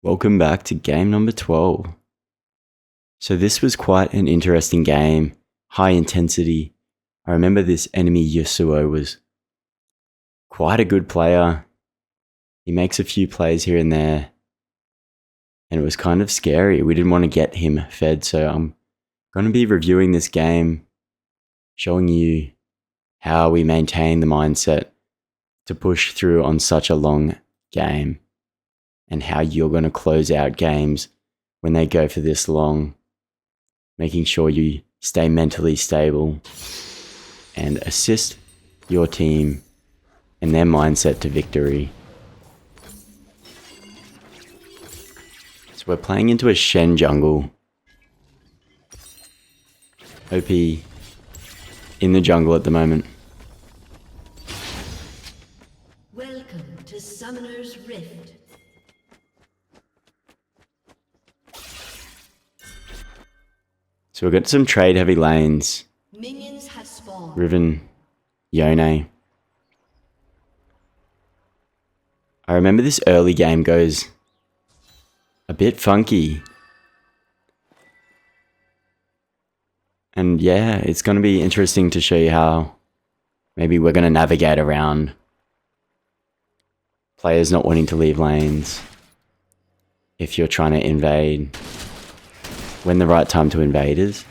Welcome back to game number 12. So this was quite an interesting game, high intensity. I remember this enemy Yasuo was quite a good player. He makes a few plays here and there, and it was kind of scary. We didn't want to get him fed, so I'm going to be reviewing this game, showing you how we maintain the mindset to push through on such a long game, and how you're going to close out games when they go for this long, making sure you stay mentally stable and assist your team and their mindset to victory. So we're playing into a Shen jungle. OP in the jungle at the moment. Welcome to Summoner's Rift. So we've got some trade heavy lanes. Minions have spawned. Riven, Yone. I remember this early game goes a bit funky. And yeah, it's going to be interesting to show you how maybe we're going to navigate around players not wanting to leave lanes if you're trying to invade, when the right time to invade is.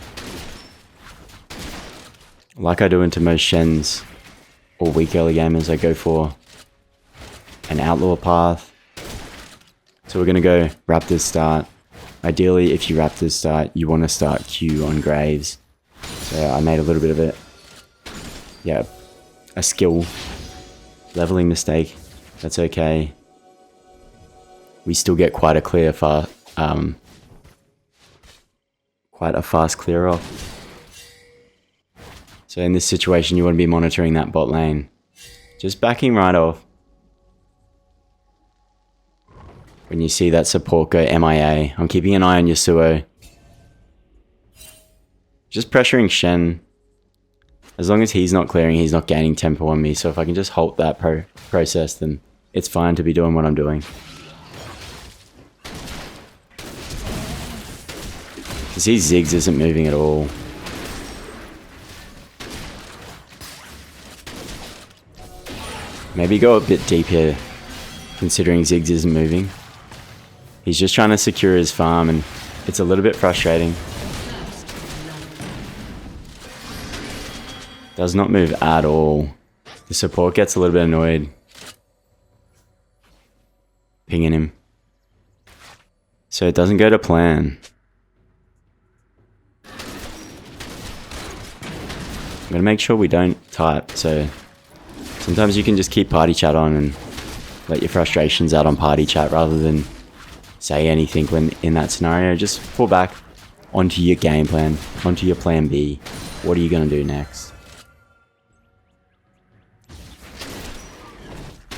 Like I do into most Shens or weak early gamers, I go for an outlaw path. So we're going to go Raptors start. Ideally, if you Raptors start, you want to start Q on Graves. So I made a little bit of it. Yeah, a skill leveling mistake. That's okay. We still get quite a fast clear off. So in this situation, you want to be monitoring that bot lane. Just backing right off. When you see that support go MIA, I'm keeping an eye on Yasuo. Just pressuring Shen. As long as he's not clearing, he's not gaining tempo on me. So if I can just halt that process, then it's fine to be doing what I'm doing. You see Ziggs isn't moving at all. Maybe go a bit deep here, considering Ziggs isn't moving. He's just trying to secure his farm, and it's a little bit frustrating. Does not move at all. The support gets a little bit annoyed. Pinging him. So it doesn't go to plan. I'm gonna make sure we don't type, so sometimes you can just keep party chat on and let your frustrations out on party chat rather than say anything when in that scenario. Just fall back onto your game plan, onto your plan B. What are you gonna do next?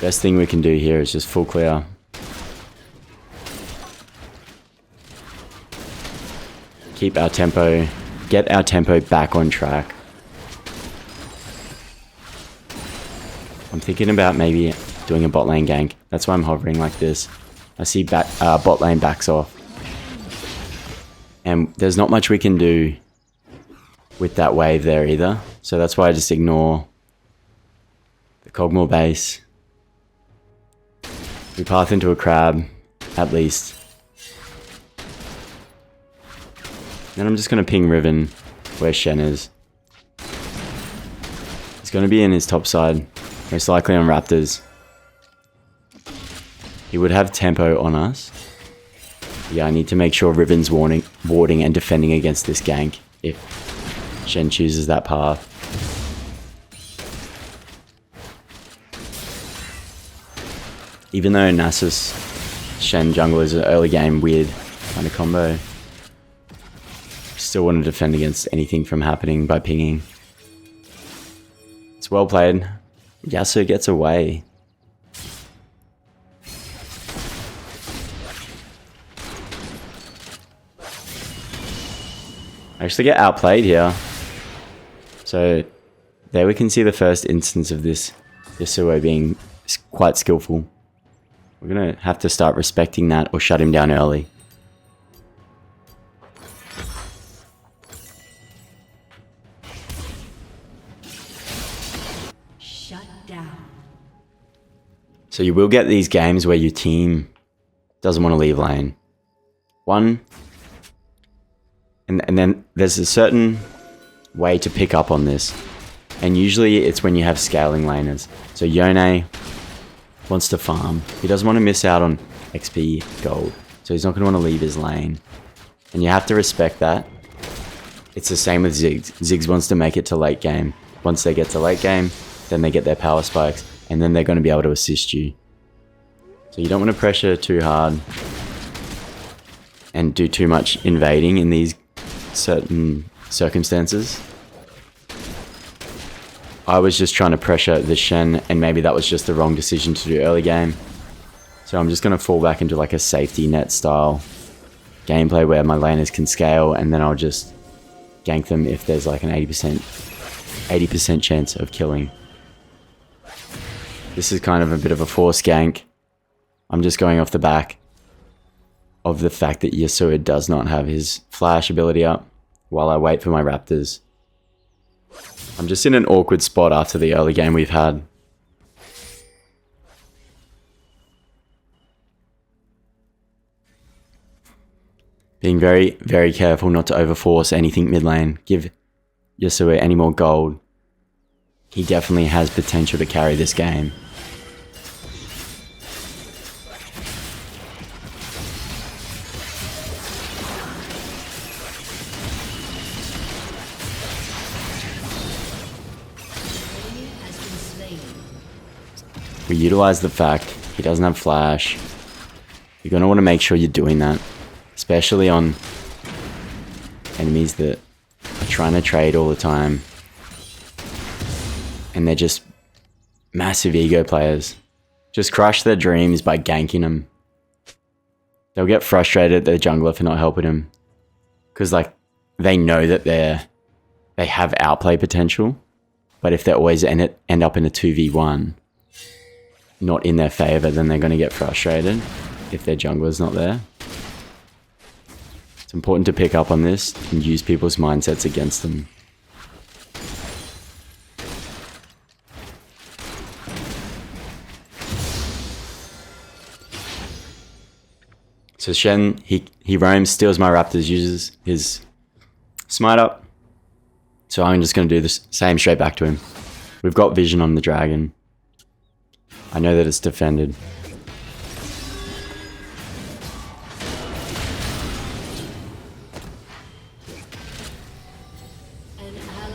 Best thing we can do here is just full clear. Keep our tempo, get our tempo back on track. I'm thinking about maybe doing a bot lane gank. That's why I'm hovering like this. I see bot lane backs off. And there's not much we can do with that wave there either. So that's why I just ignore the Kog'Maw base. We path into a crab, at least. Then I'm just going to ping Riven where Shen is. He's going to be in his top side. Most likely on Raptors. He would have tempo on us. Yeah, I need to make sure Riven's warding and defending against this gank if Shen chooses that path. Even though Nasus Shen jungle is an early game weird kind of combo, still want to defend against anything from happening by pinging. It's well played. Yasuo gets away. I actually get outplayed here. So there we can see the first instance of this Yasuo being quite skillful. We're going to have to start respecting that or shut him down early. Shut down. So you will get these games where your team doesn't want to leave lane. And then there's a certain way to pick up on this. And usually it's when you have scaling laners. So Yone wants to farm. He doesn't want to miss out on XP gold. So he's not going to want to leave his lane. And you have to respect that. It's the same with Ziggs. Ziggs wants to make it to late game. Once they get to late game, then they get their power spikes. And then they're going to be able to assist you. So you don't want to pressure too hard. And do too much invading in these certain circumstances. I was just trying to pressure the Shen, and maybe that was just the wrong decision to do early game. So I'm just going to fall back into like a safety net style gameplay where my laners can scale, and then I'll just gank them if there's like an 80% chance of killing. This is kind of a bit of a forced gank. I'm just going off the back of the fact that Yasuo does not have his flash ability up while I wait for my Raptors. I'm just in an awkward spot after the early game we've had. Being very, very careful not to overforce anything mid lane. Give Yasuo any more gold. He definitely has potential to carry this game. We utilize the fact he doesn't have flash. You're going to want to make sure you're doing that. Especially on enemies that are trying to trade all the time. And they're just massive ego players. Just crush their dreams by ganking them. They'll get frustrated at their jungler for not helping them. Because like, they know that they have outplay potential. But if they always end up in a 2v1, not in their favor, then they're going to get frustrated if their jungler's not there. It's important to pick up on this and use people's mindsets against them. So Shen, he roams, steals my Raptors, uses his smite up. So I'm just going to do the same straight back to him. We've got vision on the dragon. I know that it's defended.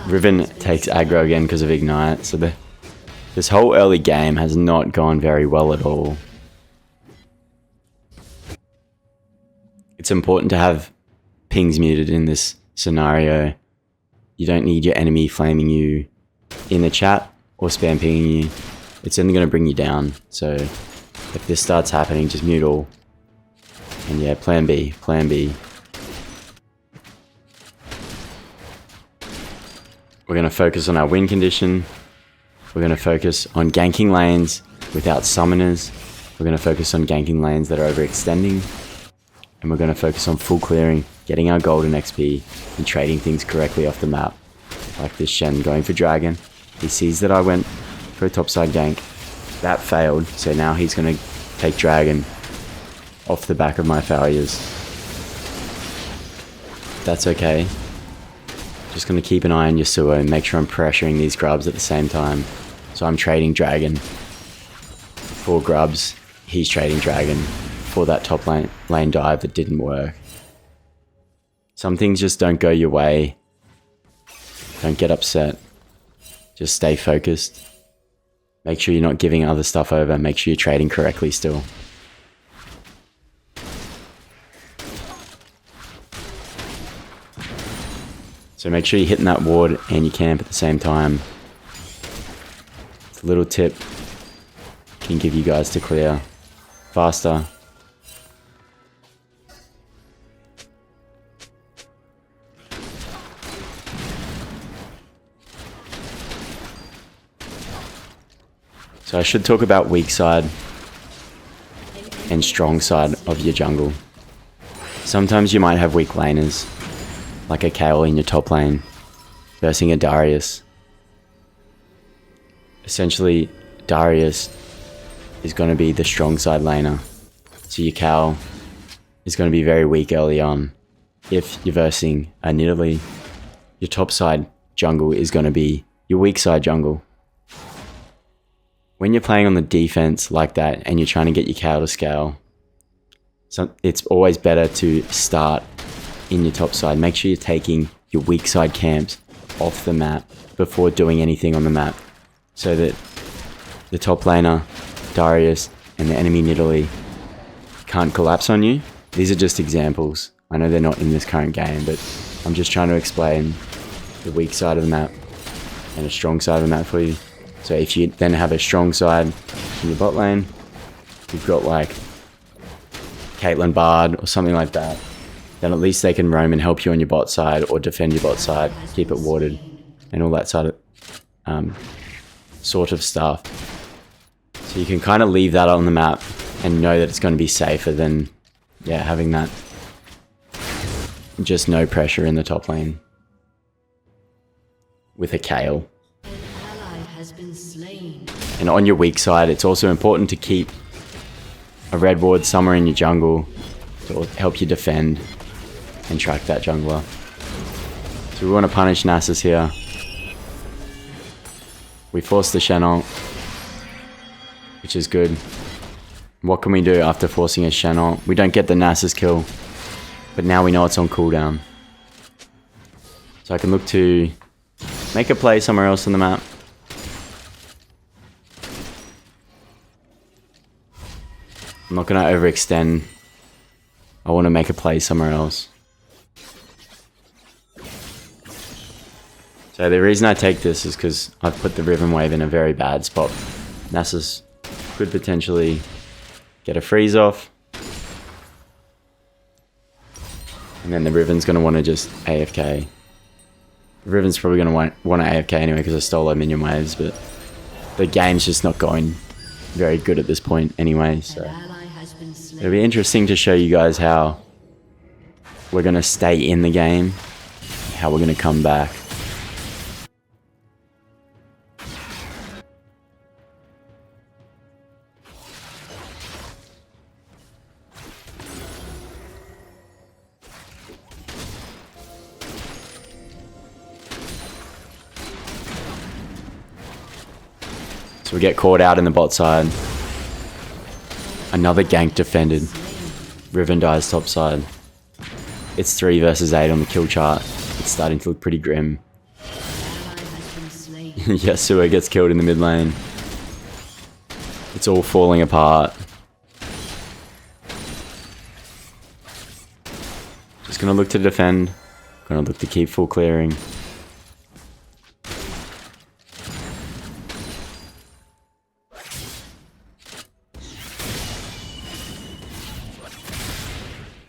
Riven takes aggro again because of Ignite, so this whole early game has not gone very well at all. It's important to have pings muted in this scenario. You don't need your enemy flaming you in the chat or spam pinging you. It's only going to bring you down. So if this starts happening, just mute all. And yeah, plan B, plan B. We're going to focus on our win condition. We're going to focus on ganking lanes without summoners. We're going to focus on ganking lanes that are overextending. And we're going to focus on full clearing, getting our golden XP, and trading things correctly off the map. Like this Shen going for dragon. He sees that I went for a topside gank. That failed, so now he's going to take dragon off the back of my failures. That's okay. Just going to keep an eye on Yasuo and make sure I'm pressuring these grubs at the same time. So I'm trading dragon for grubs. He's trading dragon for that top lane dive that didn't work. Some things just don't go your way. Don't get upset. Just stay focused. Make sure you're not giving other stuff over. Make sure you're trading correctly still. So make sure you're hitting that ward and your camp at the same time. It's a little tip can give you guys to clear faster. So I should talk about weak side. and strong side of your jungle. Sometimes you might have weak laners, like a Kayle in your top lane, versing a Darius. Essentially, Darius is going to be the strong side laner. So your Kayle is going to be very weak early on. If you're versing a Nidalee, your top side jungle is going to be your weak side jungle. When you're playing on the defense like that and you're trying to get your Kayle to scale, it's always better to start in your top side. Make sure you're taking your weak side camps off the map before doing anything on the map, so that the top laner, Darius, and the enemy Nidalee can't collapse on you. These are just examples. I know they're not in this current game, but I'm just trying to explain the weak side of the map and a strong side of the map for you. So if you then have a strong side in your bot lane, you've got like Caitlyn Bard or something like that, then at least they can roam and help you on your bot side or defend your bot side, keep it warded, and all that sort of stuff. So you can kind of leave that on the map and know that it's going to be safer than, yeah, having that just no pressure in the top lane with a Kayle. An ally has been slain. And on your weak side, it's also important to keep a red ward somewhere in your jungle to help you defend and track that jungler. So we want to punish Nasus here. We force the Shen ult, which is good. What can we do after forcing a Shen ult? We don't get the Nasus kill, but now we know it's on cooldown. So I can look to make a play somewhere else on the map. I'm not going to overextend. I want to make a play somewhere else. So the reason I take this is because I've put the Riven Wave in a very bad spot. Nasus could potentially get a freeze off. And then the Riven's going to want to just AFK. The Riven's probably going to want to AFK anyway because I stole our minion waves, but the game's just not going very good at this point anyway, so it'll be interesting to show you guys how we're going to stay in the game, how we're going to come back. So we get caught out in the bot side. Another gank defended. Riven dies top side. It's 3 versus 8 on the kill chart. It's starting to look pretty grim. Yasuo gets killed in the mid lane. It's all falling apart. Just gonna look to defend. Gonna look to keep full clearing.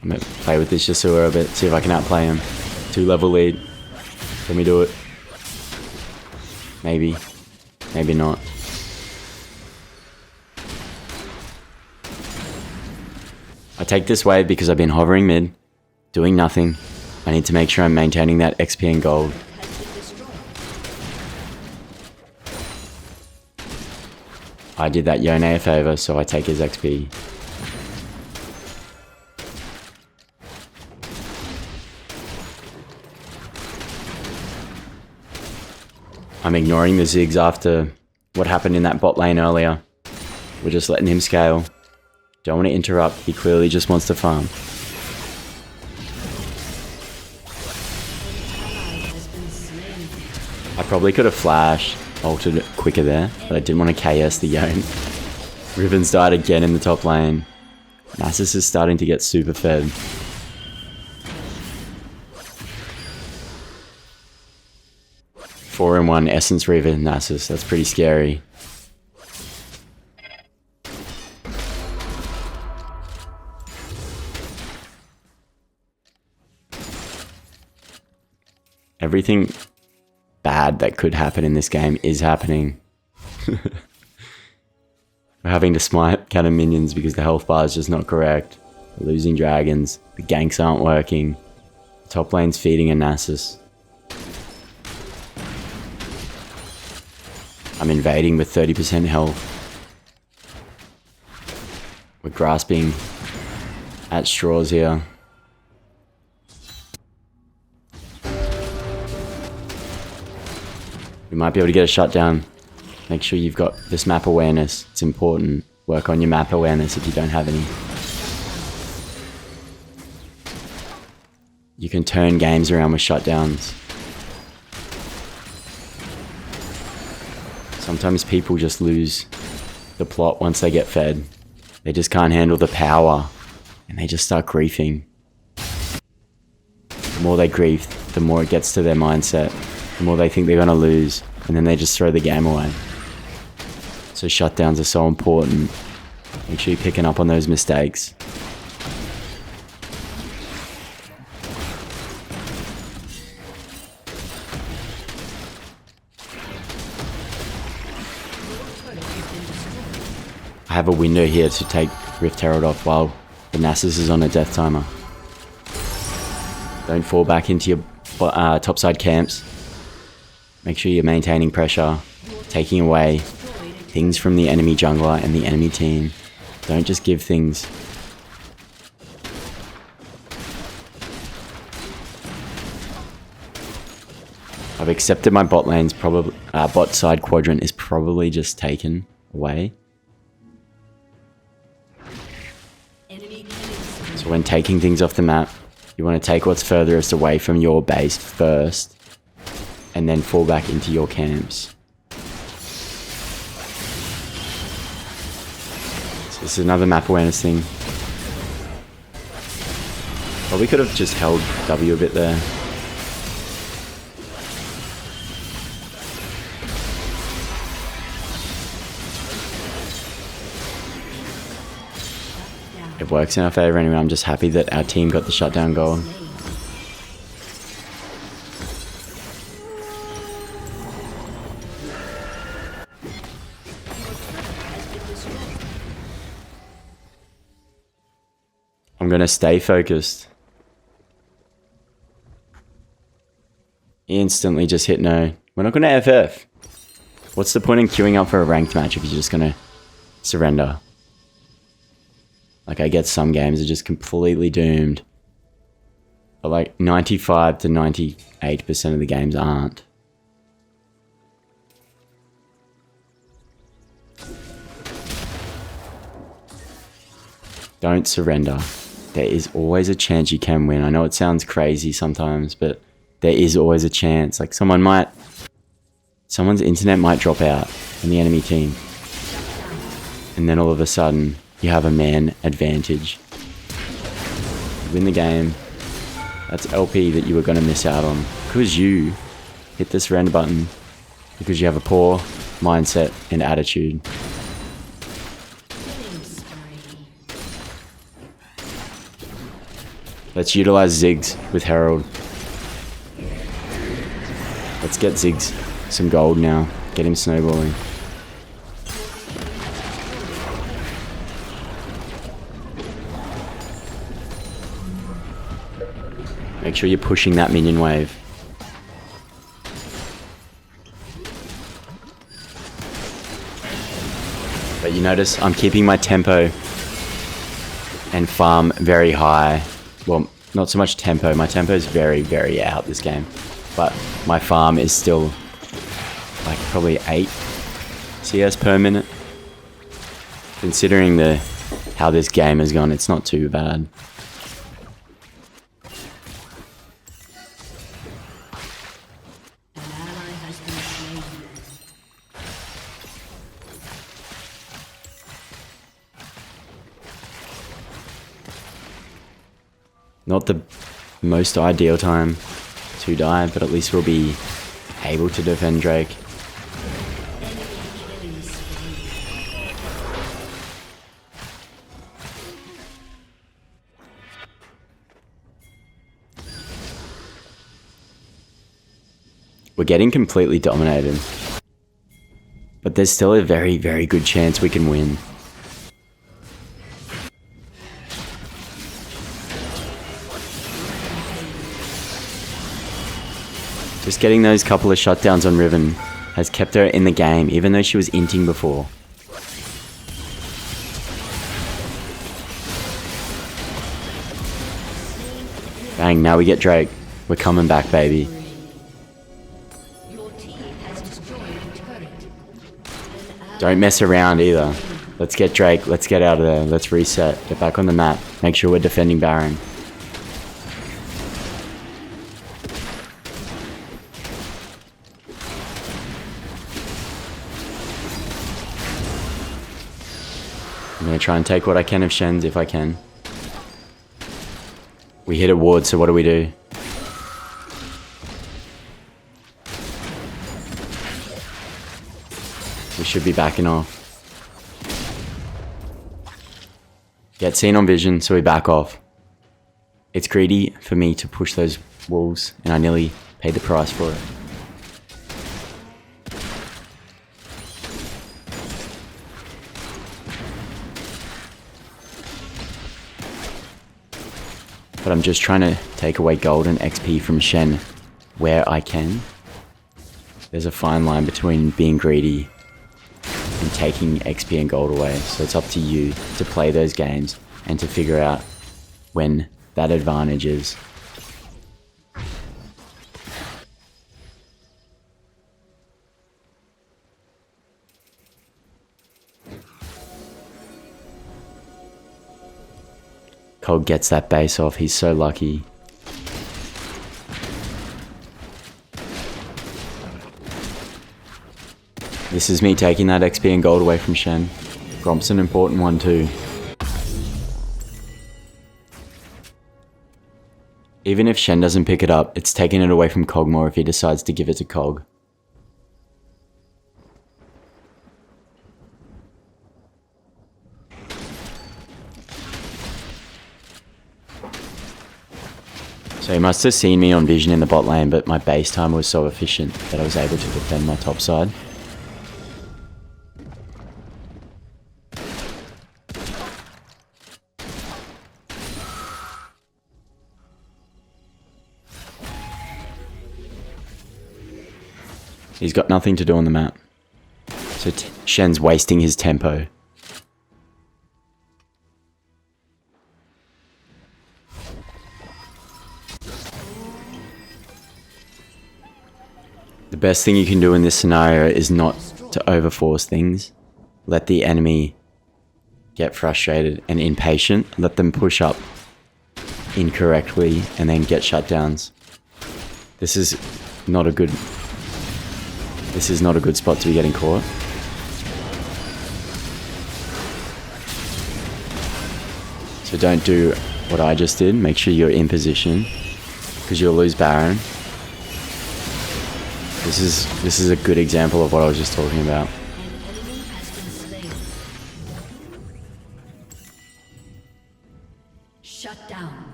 I'm gonna play with this Yasuo a bit, see if I can outplay him. 2-level lead. Can we do it? Maybe. Maybe not. I take this wave because I've been hovering mid, doing nothing. I need to make sure I'm maintaining that XP and gold. I did that Yone a favor, so I take his XP. I'm ignoring the Ziggs after what happened in that bot lane earlier. We're just letting him scale. Don't want to interrupt, he clearly just wants to farm. I probably could have flashed, ulted it quicker there, but I didn't want to KS the Yone. Riven's died again in the top lane. Nasus is starting to get super fed. Four in one Essence Riven Nasus, that's pretty scary. Everything bad that could happen in this game is happening. We're having to smite cannon minions because the health bar is just not correct. We're losing dragons. The ganks aren't working. The top lane's feeding a Nasus. I'm invading with 30% health. We're grasping at straws here. We might be able to get a shutdown. Make sure you've got this map awareness. It's important. Work on your map awareness if you don't have any. You can turn games around with shutdowns. Sometimes people just lose the plot once they get fed. They just can't handle the power and they just start griefing. The more they grief, the more it gets to their mindset. The more they think they're going to lose, and then they just throw the game away. So shutdowns are so important. Make sure you're picking up on those mistakes. I have a window here to take Rift Herald off while the Nasus is on a death timer. Don't fall back into your topside camps. Make sure you're maintaining pressure, taking away things from the enemy jungler and the enemy team. Don't just give things. I've accepted my bot lane's bot side quadrant is probably just taken away. So when taking things off the map, you want to take what's furthest away from your base first, and then fall back into your camps. So this is another map awareness thing. Probably could have just held W a bit there. It works in our favor anyway. I'm just happy that our team got the shutdown goal. I'm gonna stay focused. Instantly just hit no. We're not gonna FF. What's the point in queuing up for a ranked match if you're just gonna surrender? Like, I get some games are just completely doomed. But like 95 to 98% of the games aren't. Don't surrender. There is always a chance you can win. I know it sounds crazy sometimes, but there is always a chance. Like someone's internet might drop out in the enemy team. And then all of a sudden, you have a man advantage. You win the game. That's LP that you were going to miss out on. Because you hit the surrender button. Because you have a poor mindset and attitude. Let's utilize Ziggs with Herald. Let's get Ziggs some gold now. Get him snowballing. Make sure you're pushing that minion wave. But you notice I'm keeping my tempo and farm very high. Well, not so much tempo. My tempo is very, very out this game. But my farm is still like probably 8 CS per minute. Considering how this game has gone, it's not too bad. Not the most ideal time to die, but at least we'll be able to defend Drake. We're getting completely dominated. But there's still a very, very good chance we can win. Just getting those couple of shutdowns on Riven has kept her in the game, even though she was inting before. Bang, now we get Drake. We're coming back, baby. Your team has destroyed a turret. Don't mess around either. Let's get Drake. Let's get out of there. Let's reset. Get back on the map. Make sure we're defending Baron. I'm going to try and take what I can of Shen's if I can. We hit a ward, so what do? We should be backing off. Get seen on vision, so we back off. It's greedy for me to push those wolves, and I nearly paid the price for it. But I'm just trying to take away gold and XP from Shen where I can. There's a fine line between being greedy and taking XP and gold away. So it's up to you to play those games and to figure out when that advantage is. Cole gets that base off. He's so lucky. This is me taking that XP and gold away from Shen. Gromp's an important one too. Even if Shen doesn't pick it up, it's taking it away from Kog'Maw if he decides to give it to Kog. So he must have seen me on vision in the bot lane, but my base time was so efficient that I was able to defend my top side. He's got nothing to do on the map. So Shen's wasting his tempo. The best thing you can do in this scenario is not to overforce things. Let the enemy get frustrated and impatient. Let them push up incorrectly and then get shutdowns. This is not a good spot to be getting caught. So don't do what I just did. Make sure you're in position, because you'll lose Baron. This is a good example of what I was just talking about. An enemy has been slain. Shut down.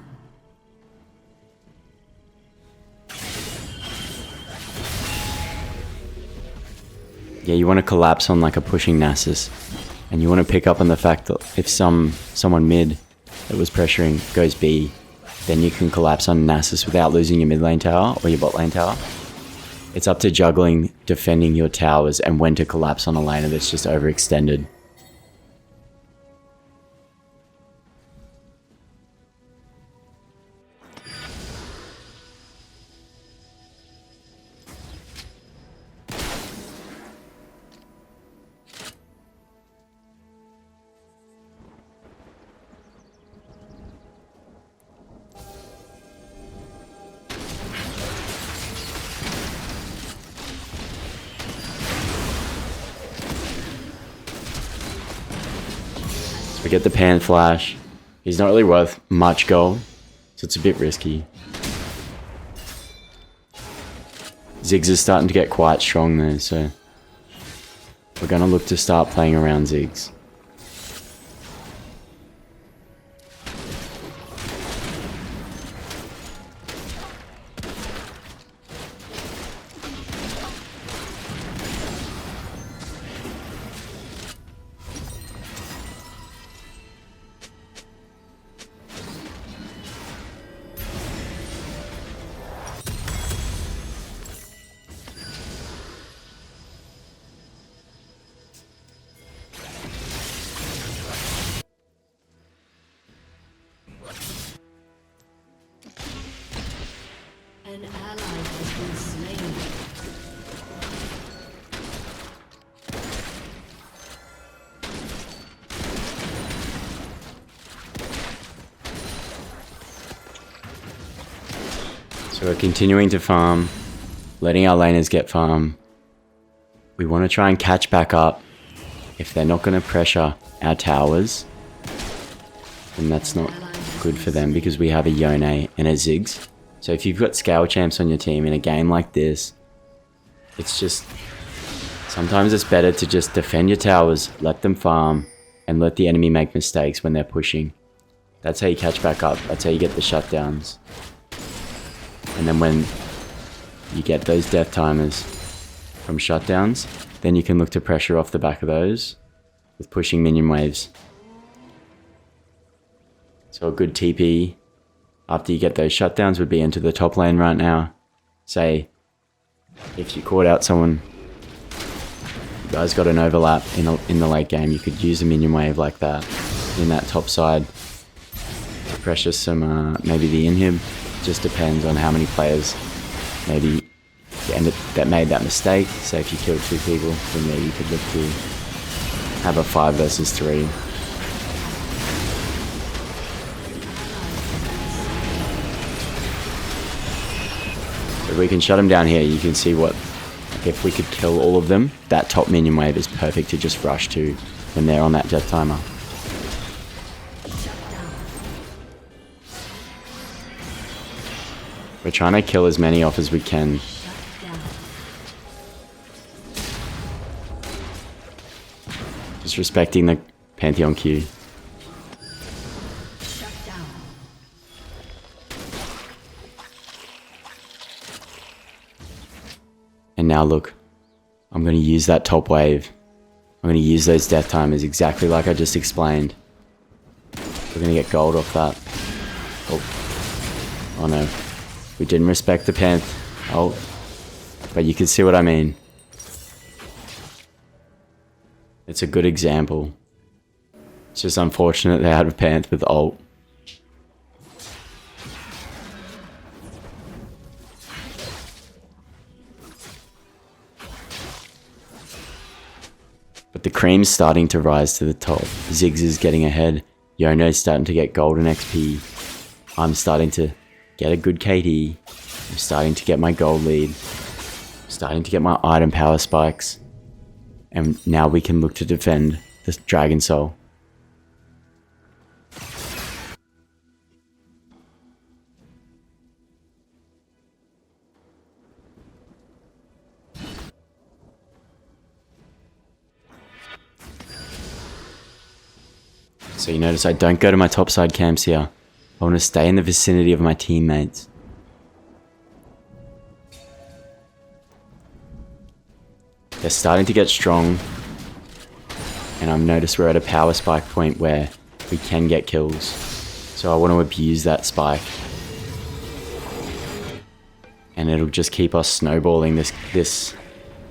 Yeah, you want to collapse on like a pushing Nasus, and you want to pick up on the fact that if someone mid that was pressuring goes B, then you can collapse on Nasus without losing your mid lane tower or your bot lane tower. It's up to juggling, defending your towers, and when to collapse on a laner that's just overextended. We get the pan flash. He's not really worth much gold, so it's a bit risky. Ziggs is starting to get quite strong there, so we're going to look to start playing around Ziggs. been slain. So we're continuing to farm, letting our laners get farm. We want to try and catch back up. If they're not going to pressure our towers, then that's not good for them because we have a Yone and a Ziggs. So if you've got scale champs on your team in a game like this, it's just... sometimes it's better to just defend your towers, let them farm, and let the enemy make mistakes when they're pushing. That's how you catch back up. That's how you get the shutdowns. And then when you get those death timers from shutdowns, then you can look to pressure off the back of those with pushing minion waves. So a good TP after you get those shutdowns would be into the top lane right now. Say, if you caught out someone, you guys got an overlap in the late game, you could use a minion wave like that in that top side to pressure some, maybe the inhib. Just depends on how many players maybe that made that mistake. So if you killed 2 people, then maybe you could look to have a 5 versus 3. If we can shut them down here, you can see what, if we could kill all of them, that top minion wave is perfect to just rush to when they're on that death timer. We're trying to kill as many off as we can. Just respecting the Pantheon Q. And now look, I'm going to use that top wave. I'm going to use those death timers exactly like I just explained. We're going to get gold off that. Oh no. We didn't respect the Panth. Oh, but you can see what I mean. It's a good example. It's just unfortunate they had a Panth with ult. But the cream's starting to rise to the top. Ziggs is getting ahead. Yono's starting to get golden XP. I'm starting to get a good KD. I'm starting to get my gold lead. I'm starting to get my item power spikes. And now we can look to defend this Dragon Soul. So you notice I don't go to my topside camps here. I want to stay in the vicinity of my teammates. They're starting to get strong. And I've noticed we're at a power spike point where we can get kills. So I want to abuse that spike. And it'll just keep us snowballing this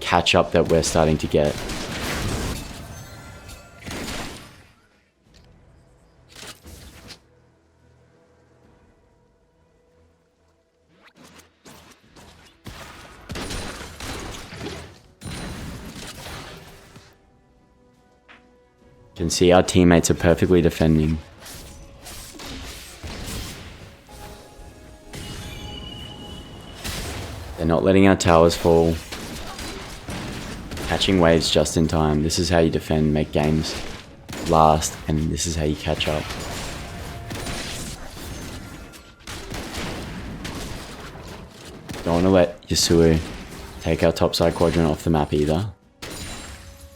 catch up that we're starting to get. You can see our teammates are perfectly defending. They're not letting our towers fall. Catching waves just in time. This is how you defend, make games last, and this is how you catch up. Don't want to let Yasuo take our topside quadrant off the map either.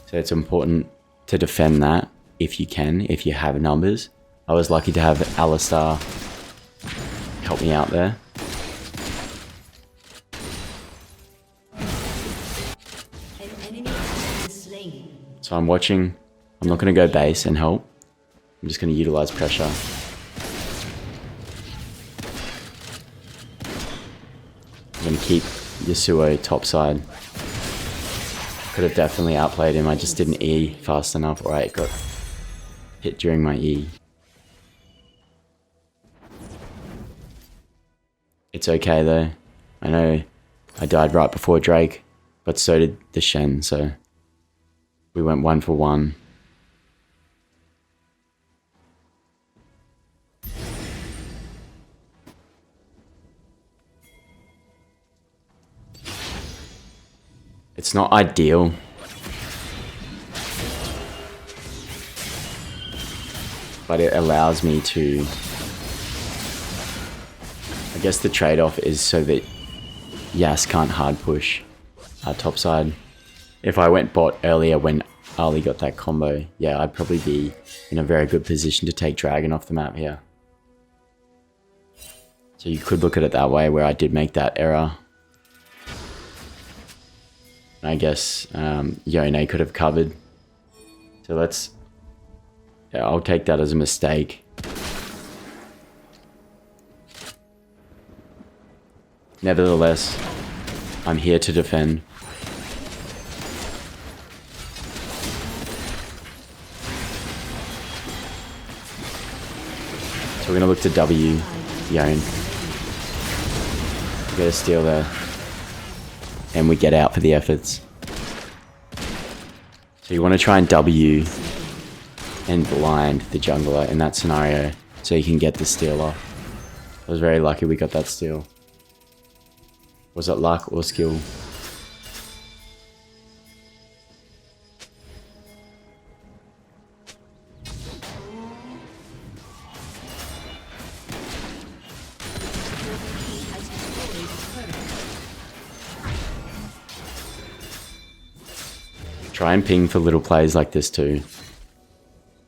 So it's important to defend that if you can, if you have numbers. I was lucky to have Alistar help me out there. So I'm watching. I'm not going to go base and help. I'm just going to utilize pressure. I'm going to keep Yasuo topside. Could have definitely outplayed him. I just didn't E fast enough, or I got hit during my E. It's okay though. I know I died right before Drake, but so did the Shen, so we went 1 for 1. It's not ideal. But it allows me to... I guess the trade-off is so that Yas can't hard push our top side. If I went bot earlier when Ali got that combo, yeah, I'd probably be in a very good position to take Dragon off the map here. So you could look at it that way, where I did make that error. I guess Yone could have covered. So let's... Yeah, I'll take that as a mistake. Nevertheless, I'm here to defend. So we're going to look to W Yone. We get a steal there. And we get out for the efforts. So you want to try and W and blind the jungler in that scenario so you can get the steal off. I was very lucky we got that steal. Was it luck or skill? Try and ping for little plays like this too.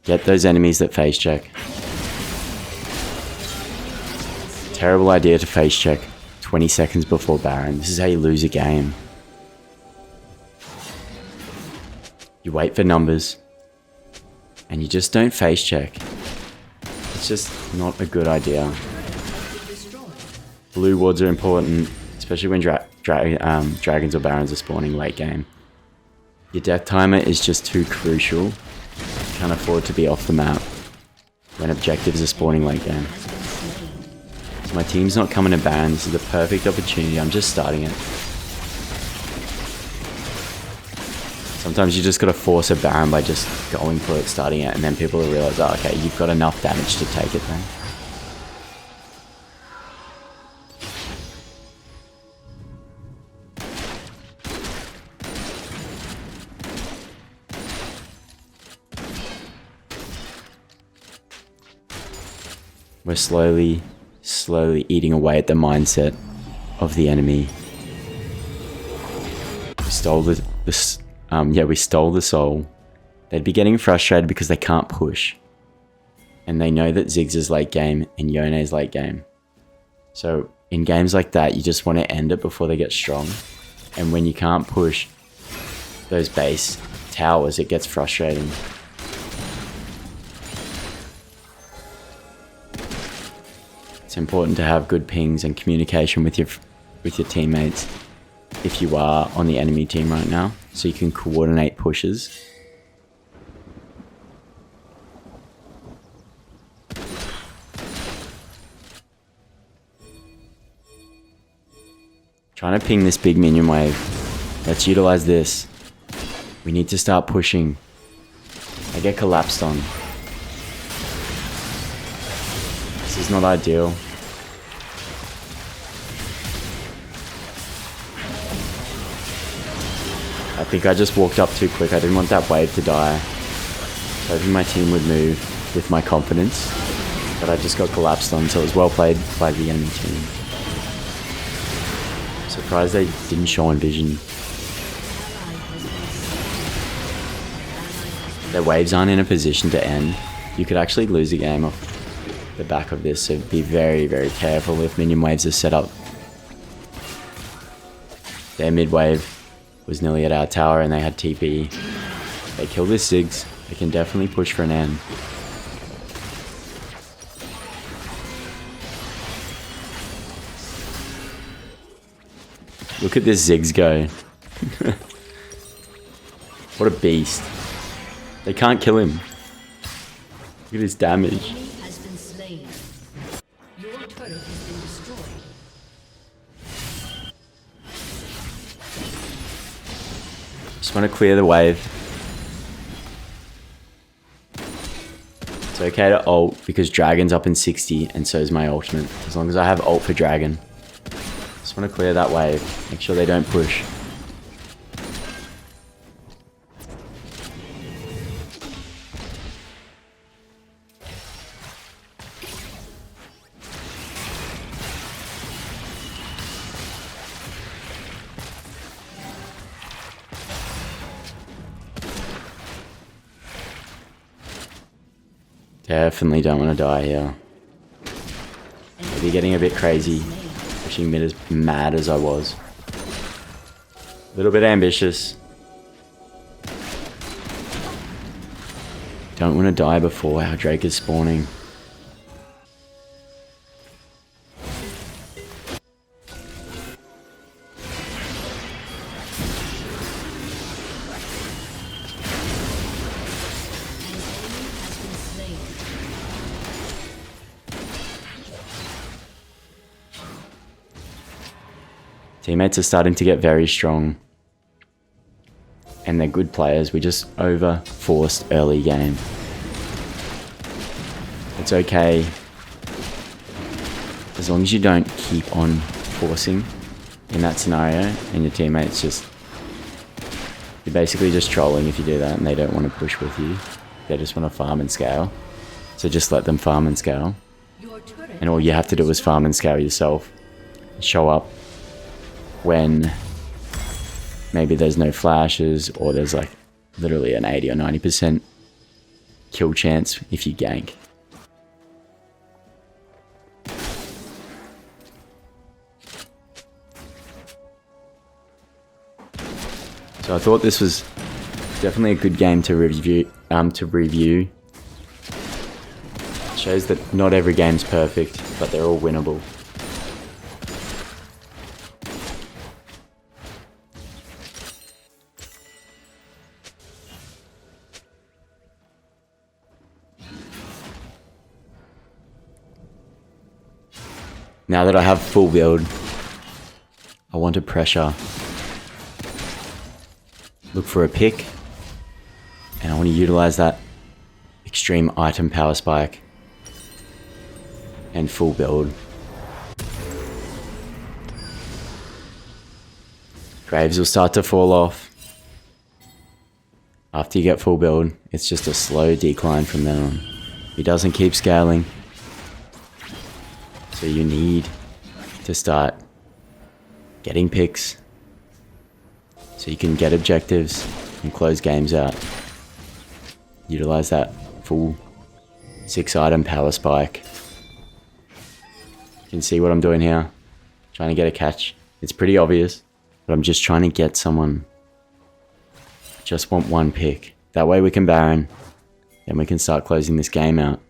Get those enemies that face check. Terrible idea to face check 20 seconds before Baron. This is how you lose a game. You wait for numbers. And you just don't face check. It's just not a good idea. Blue wards are important, especially when dragons or barons are spawning late game. Your death timer is just too crucial. You can't afford to be off the map when objectives are spawning late game. So my team's not coming to Baron. This is the perfect opportunity. I'm just starting it. Sometimes you just gotta force a Baron by just going for it, starting it, and then people will realize, oh, okay, you've got enough damage to take it then. We're slowly eating away at the mindset of the enemy. We stole we stole the soul. They'd be getting frustrated because they can't push. And they know that Ziggs is late game and Yone is late game. So in games like that, you just want to end it before they get strong. And when you can't push those base towers, it gets frustrating. It's important to have good pings and communication with your teammates if you are on the enemy team right now, so you can coordinate pushes. Trying to ping this big minion wave. Let's utilize this. We need to start pushing. I get collapsed on. This is not ideal. I think I just walked up too quick. I didn't want that wave to die. I was hoping my team would move with my confidence, but I just got collapsed on, so it was well played by the enemy team. Surprised they didn't show on vision. Their waves aren't in a position to end. You could actually lose a game off the back of this, so be very, very careful if minion waves are set up. Their mid wave was nearly at our tower and they had TP. They kill this Ziggs. They can definitely push for an end. Look at this Ziggs go. What a beast. They can't kill him. Look at his damage. Has been slain. Your turret has been destroyed. Just want to clear the wave. It's okay to ult because Dragon's up in 60 and so is my ultimate. As long as I have ult for Dragon. Just want to clear that wave. Make sure they don't push. Definitely don't want to die here. Maybe getting a bit crazy. Pushing mid as mad as I was. A little bit ambitious. Don't want to die before our Drake is spawning. Teammates are starting to get very strong. And they're good players. We just over-forced early game. It's okay. As long as you don't keep on forcing in that scenario and your teammates just... You're basically just trolling if you do that and they don't want to push with you. They just want to farm and scale. So just let them farm and scale. And all you have to do is farm and scale yourself. Show up when maybe there's no flashes or there's like literally an 80 or 90% kill chance if you gank. So I thought this was definitely a good game to review. Shows that not every game's perfect, but they're all winnable. Now that I have full build, I want to pressure. Look for a pick, and I want to utilize that extreme item power spike and full build. Graves will start to fall off. After you get full build, it's just a slow decline from then on. He doesn't keep scaling. So you need to start getting picks so you can get objectives and close games out. Utilize that full 6 item power spike. You can see what I'm doing here. Trying to get a catch. It's pretty obvious, but I'm just trying to get someone. Just want one pick. That way we can Baron. Then we can start closing this game out.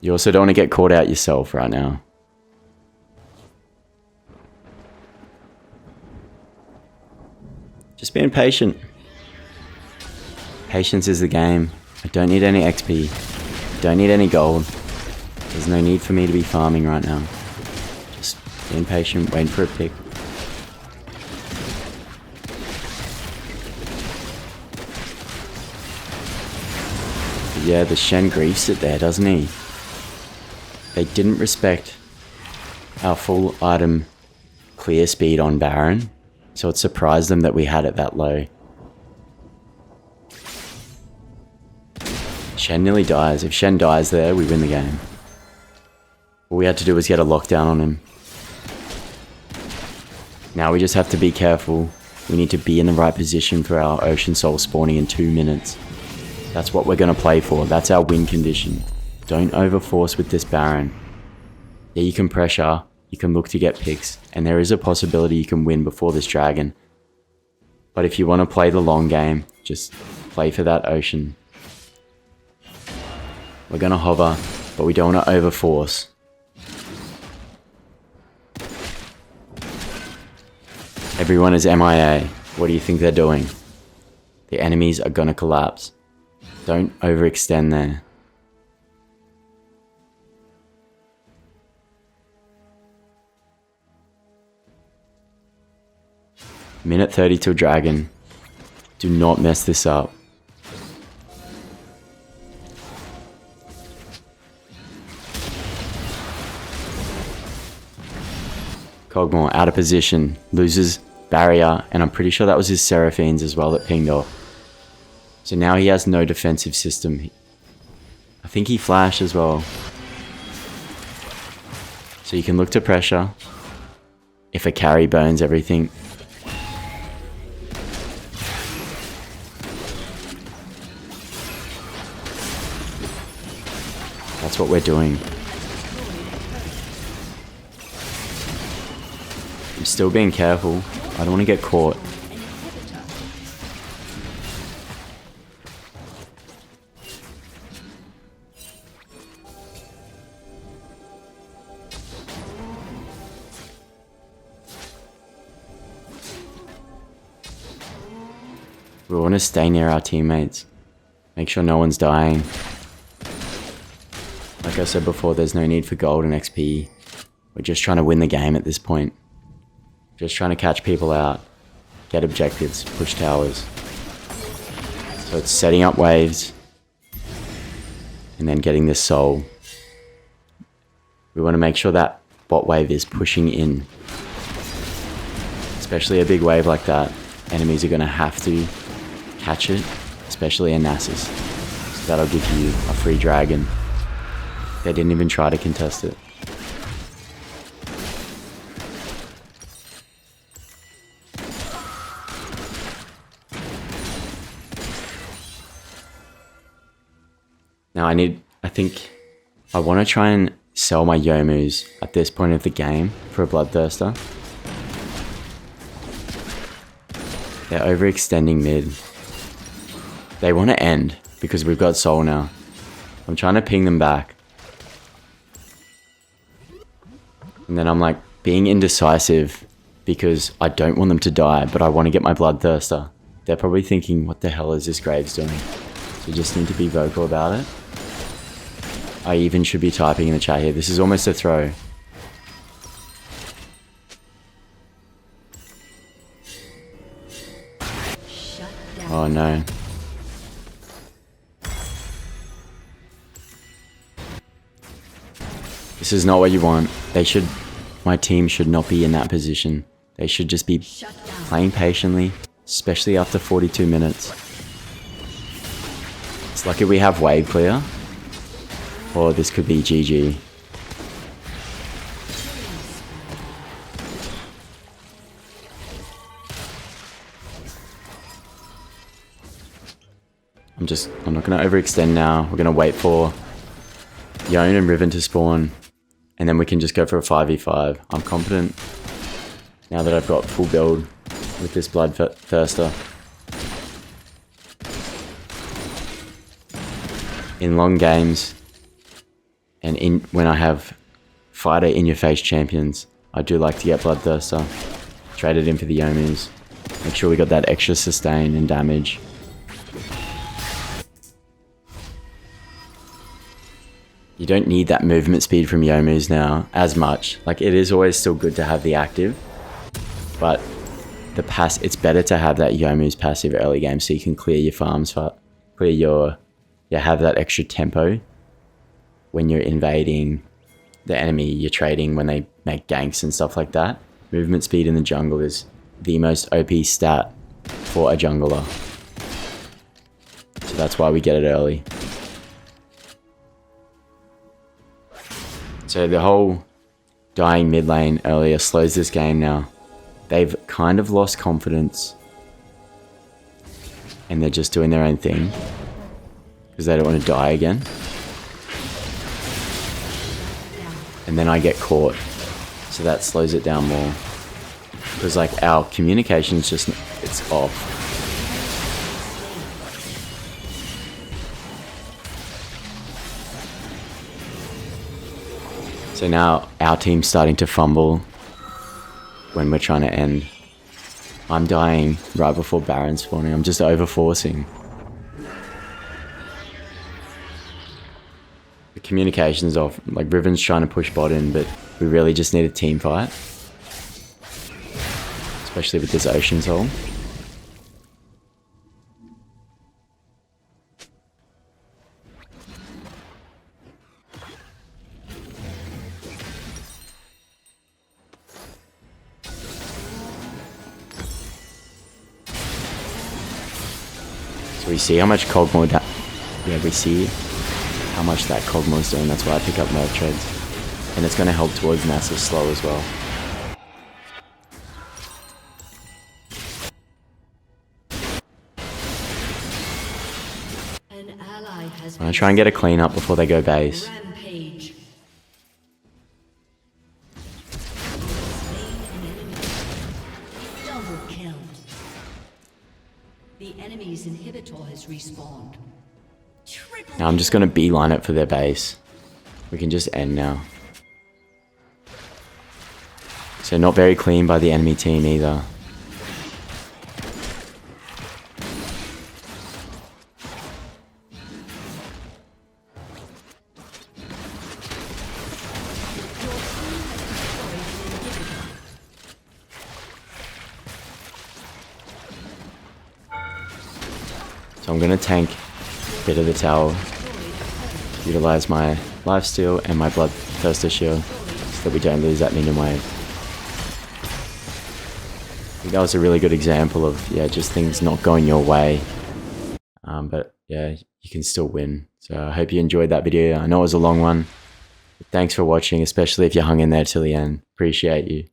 You also don't want to get caught out yourself right now. Just being patient. Patience is the game. I don't need any XP. Don't need any gold. There's no need for me to be farming right now. Just being patient, waiting for a pick. But yeah, the Shen griefs it there, doesn't he? They didn't respect our full item clear speed on Baron, so it surprised them that we had it that low. Shen nearly dies. If Shen dies there, we win the game. All we had to do was get a lockdown on him. Now we just have to be careful. We need to be in the right position for our Ocean Soul spawning in 2 minutes. That's what we're going to play for. That's our win condition. Don't overforce with this Baron. Yeah, you can pressure, you can look to get picks, and there is a possibility you can win before this Dragon. But if you want to play the long game, just play for that Ocean. We're going to hover, but we don't want to overforce. Everyone is MIA. What do you think they're doing? The enemies are going to collapse. Don't overextend there. Minute 30 till dragon. Do not mess this up. Kog'Maw out of position, loses barrier, and I'm pretty sure that was his Seraphines as well that pinged off. So now he has no defensive system. I think he flashed as well. So you can look to pressure. If a carry burns everything. That's what we're doing. I'm still being careful. I don't want to get caught. We want to stay near our teammates. Make sure no one's dying. Like I said before, there's no need for gold and XP. We're just trying to win the game at this point. Just trying to catch people out. Get objectives. Push towers. So it's setting up waves. And then getting this soul. We want to make sure that bot wave is pushing in. Especially a big wave like that. Enemies are going to have to catch it. Especially a Nasus. So that'll give you a free dragon. They didn't even try to contest it. Now I want to try and sell my Youmuus at this point of the game for a Bloodthirster. They're overextending mid. They want to end because we've got soul now. I'm trying to ping them back. And then I'm like being indecisive because I don't want them to die, but I want to get my Bloodthirster. They're probably thinking, what the hell is this Graves doing? So you just need to be vocal about it. I even should be typing in the chat here. This is almost a throw. Oh no. This is not what you want. My team should not be in that position. They should just be playing patiently, especially after 42 minutes. It's lucky we have wave clear, or this could be GG. I'm not going to overextend now. We're going to wait for Yone and Riven to spawn, and then we can just go for a 5v5. I'm confident now that I've got full build with this Bloodthirster. In long games, and when I have fighter in-your-face champions, I do like to get Bloodthirster. Trade it in for the Youmuus. Make sure we got that extra sustain and damage. You don't need that movement speed from Youmuus now as much. Like, it is always still good to have the active, but it's better to have that Youmuus passive early game so you can clear your farms, have that extra tempo when you're invading the enemy, you're trading when they make ganks and stuff like that. Movement speed in the jungle is the most OP stat for a jungler. So that's why we get it early. So the whole dying mid lane earlier slows this game now. They've kind of lost confidence. And they're just doing their own thing. Because they don't want to die again. And then I get caught. So that slows it down more. Because like our communication's just, it's off. So now our team's starting to fumble when we're trying to end. I'm dying right before Baron spawning. I'm just overforcing. The communication's off. Like, Riven's trying to push bot in, but we really just need a team fight. especially with this Ocean Soul. So we see how much Kog'Maw we see how much that Kog'Maw's doing. That's why I pick up Nerf Treads. And it's going to help towards Nasus slow as well. An ally has I'm going to try and get a clean up before they go base. rampage. Slain an enemy. Double kill. The enemy's inhibitor has respawned. Triple Now I'm just going to beeline it for their base. We can just end now. So not very clean by the enemy team either. So I'm going to tank a bit of the tower, utilize my lifesteal and my Bloodthirster shield so that we don't lose that minion wave. I think that was a really good example of, yeah, just things not going your way. But yeah, you can still win. So I hope you enjoyed that video. I know it was a long one. But thanks for watching, especially if you hung in there till the end. Appreciate you.